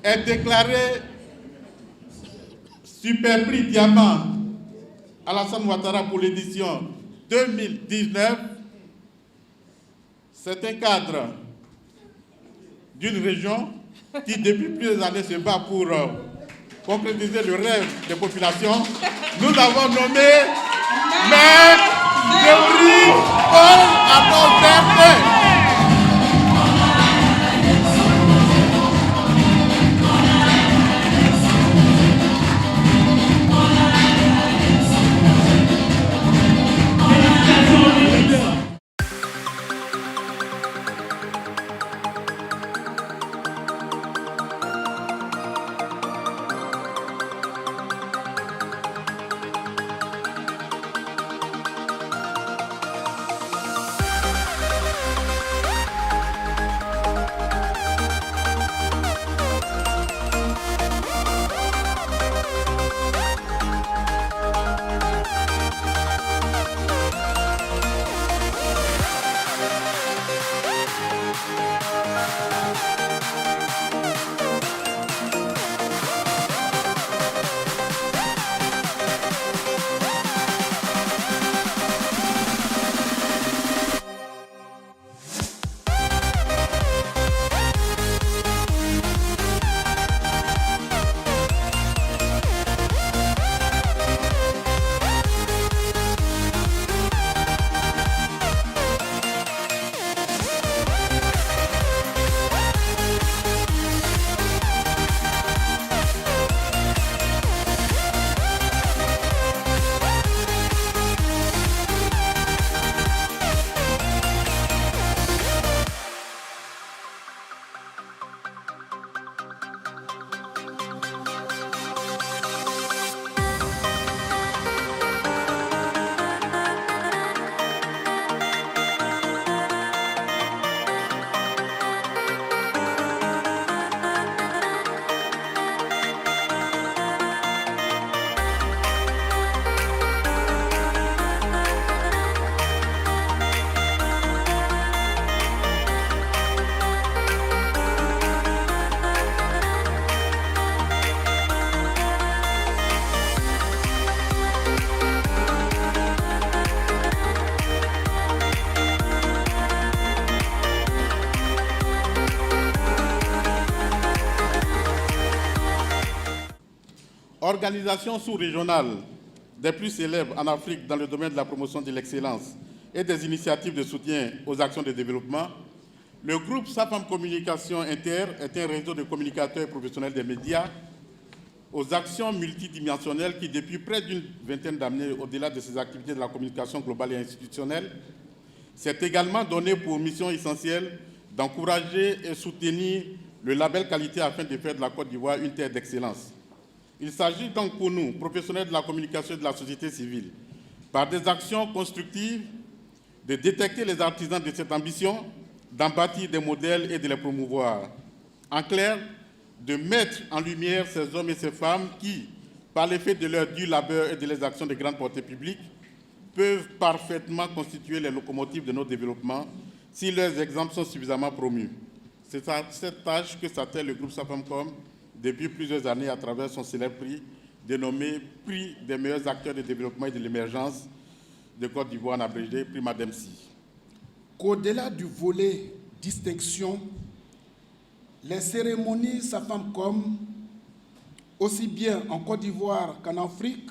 est déclaré super prix diamant Alassane Ouattara pour l'édition 2019. C'est un cadre d'une région qui depuis plusieurs années se bat pour concrétiser le rêve des populations. Nous avons nommé Maître Théophile Paul Adolphe. Organisation sous-régionale des plus célèbres en Afrique dans le domaine de la promotion de l'excellence et des initiatives de soutien aux actions de développement, le groupe SAFAM Communication Inter est un réseau de communicateurs et professionnels des médias aux actions multidimensionnelles qui, depuis près d'une vingtaine d'années, au-delà de ses activités de la communication globale et institutionnelle, s'est également donné pour mission essentielle d'encourager et soutenir le label qualité afin de faire de la Côte d'Ivoire une terre d'excellence. Il s'agit donc pour nous, professionnels de la communication et de la société civile, par des actions constructives, de détecter les artisans de cette ambition, d'en bâtir des modèles et de les promouvoir. En clair, de mettre en lumière ces hommes et ces femmes qui, par l'effet de leur dur labeur et de leurs actions de grande portée publique, peuvent parfaitement constituer les locomotives de nos développements si leurs exemples sont suffisamment promus. C'est à cette tâche que s'attelle le groupe SAFAMCOM depuis plusieurs années à travers son célèbre prix dénommé Prix des meilleurs acteurs de développement et de l'émergence de Côte d'Ivoire en abrégé, Prix Mademsi. Qu'au-delà du volet distinction, les cérémonies SAFAMCOM, aussi bien en Côte d'Ivoire qu'en Afrique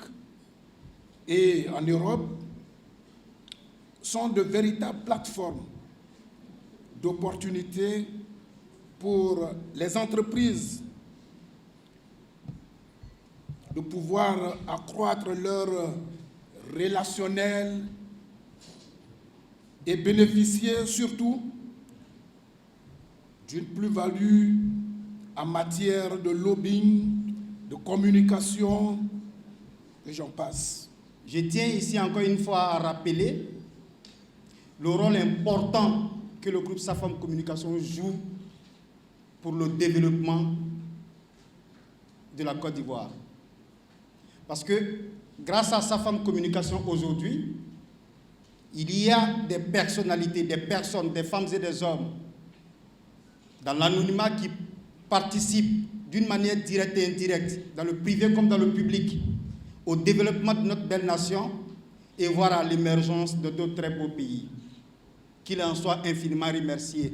et en Europe, sont de véritables plateformes d'opportunités pour les entreprises de pouvoir accroître leur relationnel et bénéficier surtout d'une plus-value en matière de lobbying, de communication, et j'en passe. Je tiens ici encore une fois à rappeler le rôle important que le groupe SAFAM Communication joue pour le développement de la Côte d'Ivoire. Parce que grâce à SAFAM Communication aujourd'hui, il y a des personnalités, des personnes, des femmes et des hommes dans l'anonymat qui participent d'une manière directe et indirecte, dans le privé comme dans le public, au développement de notre belle nation et voir à l'émergence de d'autres très beaux pays. Qu'il en soit infiniment remercié.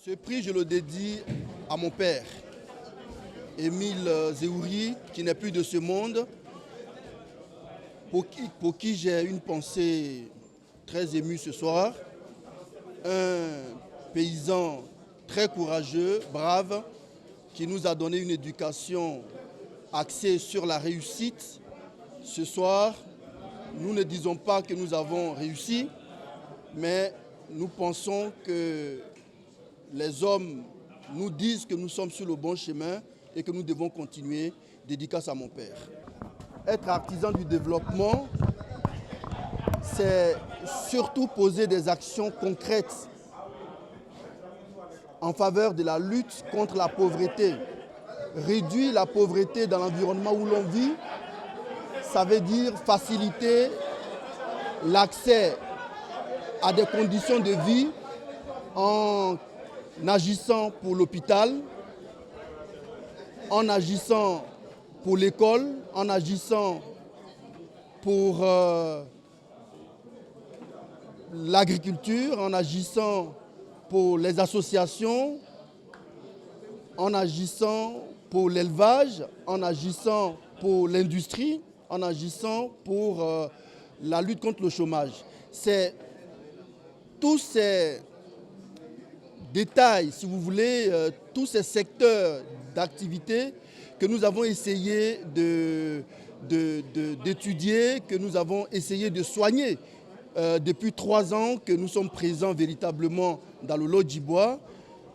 Ce prix, je le dédie à mon père, Émile Zéhouri, qui n'est plus de ce monde, pour qui j'ai une pensée très émue ce soir. Un paysan très courageux, brave, qui nous a donné une éducation axée sur la réussite. Ce soir, nous ne disons pas que nous avons réussi, mais nous pensons que les hommes nous disent que nous sommes sur le bon chemin et que nous devons continuer. Dédicace à mon père. Être artisan du développement, c'est surtout poser des actions concrètes en faveur de la lutte contre la pauvreté réduire la pauvreté dans l'environnement où l'on vit, ça veut dire faciliter l'accès à des conditions de vie en agissant pour l'hôpital, en agissant pour l'école, en agissant pour l'agriculture, en agissant pour les associations, en agissant pour l'élevage, en agissant pour l'industrie, en agissant pour la lutte contre le chômage. C'est tous ces détails, si vous voulez, tous ces secteurs d'activité que nous avons essayé d'étudier, que nous avons essayé de soigner depuis 3 ans que nous sommes présents véritablement dans le Lodjibois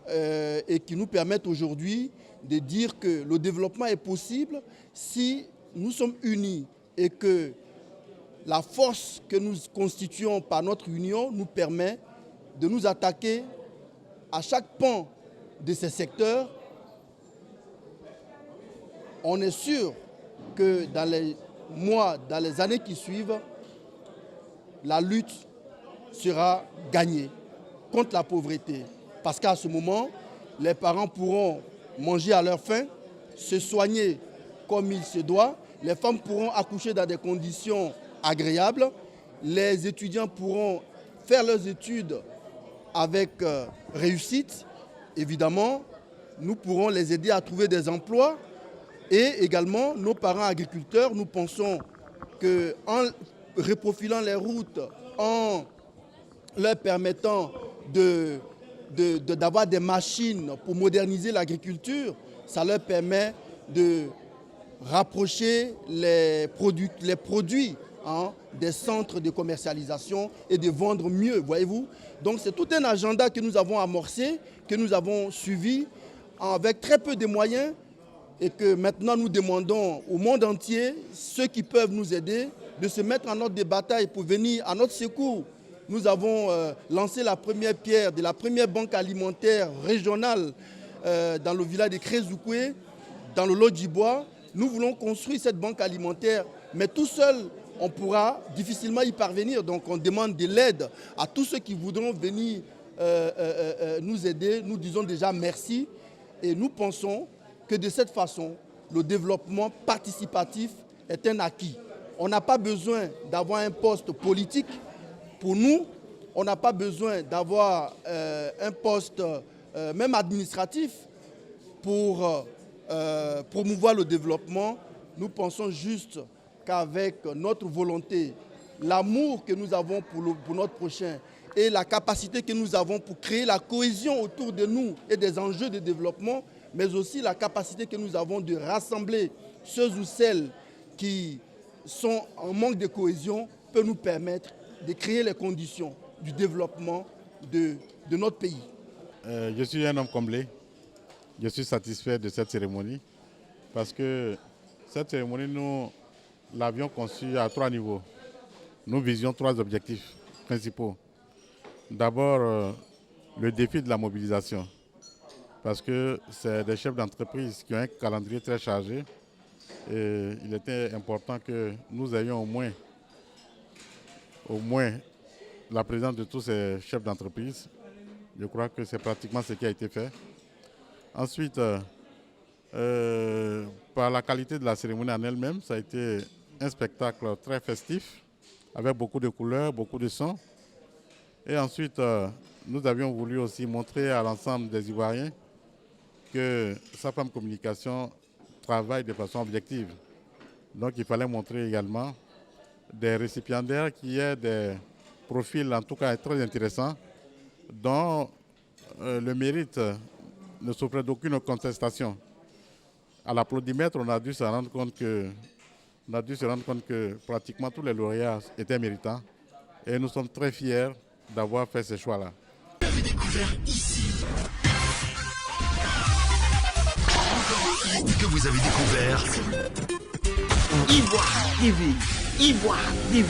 et qui nous permettent aujourd'hui de dire que le développement est possible si nous sommes unis et que la force que nous constituons par notre union nous permet de nous attaquer à chaque pan de ces secteurs. On est sûr que dans les mois, dans les années qui suivent, la lutte sera gagnée contre la pauvreté. Parce qu'à ce moment, les parents pourront manger à leur faim, se soigner comme il se doit, les femmes pourront accoucher dans des conditions agréables, les étudiants pourront faire leurs études avec réussite. Évidemment, nous pourrons les aider à trouver des emplois et également nos parents agriculteurs, nous pensons qu'en reprofilant les routes, en leur permettant d'avoir des machines pour moderniser l'agriculture, ça leur permet de rapprocher les produits des centres de commercialisation et de vendre mieux, voyez-vous. Donc c'est tout un agenda que nous avons amorcé, que nous avons suivi avec très peu de moyens et que maintenant nous demandons au monde entier, ceux qui peuvent nous aider, de se mettre en ordre de bataille pour venir à notre secours. Nous avons lancé la première pierre de la première banque alimentaire régionale dans le village de Crézoukoué, dans le Lodjibois. Nous voulons construire cette banque alimentaire, mais tout seul, on pourra difficilement y parvenir. Donc on demande de l'aide à tous ceux qui voudront venir nous aider. Nous disons déjà merci et nous pensons que de cette façon, le développement participatif est un acquis. On n'a pas besoin d'avoir un poste politique. Pour nous, on n'a pas besoin d'avoir un poste même administratif pour promouvoir le développement. Nous pensons juste qu'avec notre volonté, l'amour que nous avons pour notre prochain et la capacité que nous avons pour créer la cohésion autour de nous et des enjeux de développement, mais aussi la capacité que nous avons de rassembler ceux ou celles qui sont en manque de cohésion, peut nous permettre de créer les conditions du développement de notre pays. Je suis un homme comblé. Je suis satisfait de cette cérémonie parce que cette cérémonie, nous l'avions conçue à 3 niveaux. Nous visions 3 objectifs principaux. D'abord, le défi de la mobilisation, parce que c'est des chefs d'entreprise qui ont un calendrier très chargé et il était important que nous ayons au moins la présence de tous ces chefs d'entreprise. Je crois que c'est pratiquement ce qui a été fait. Ensuite, par la qualité de la cérémonie en elle-même, ça a été un spectacle très festif, avec beaucoup de couleurs, beaucoup de sons. Et ensuite, nous avions voulu aussi montrer à l'ensemble des Ivoiriens que Safam Communication travaille de façon objective. Donc il fallait montrer également des récipiendaires qui aient des profils en tout cas très intéressants, dont le mérite ne souffrait d'aucune contestation. À l'applaudimètre, on a dû se rendre compte que pratiquement tous les lauréats étaient méritants et nous sommes très fiers d'avoir fait ce choix-là. Vous avez découvert ici. Que vous avez découvert Ivoire TV. Ivoire TV.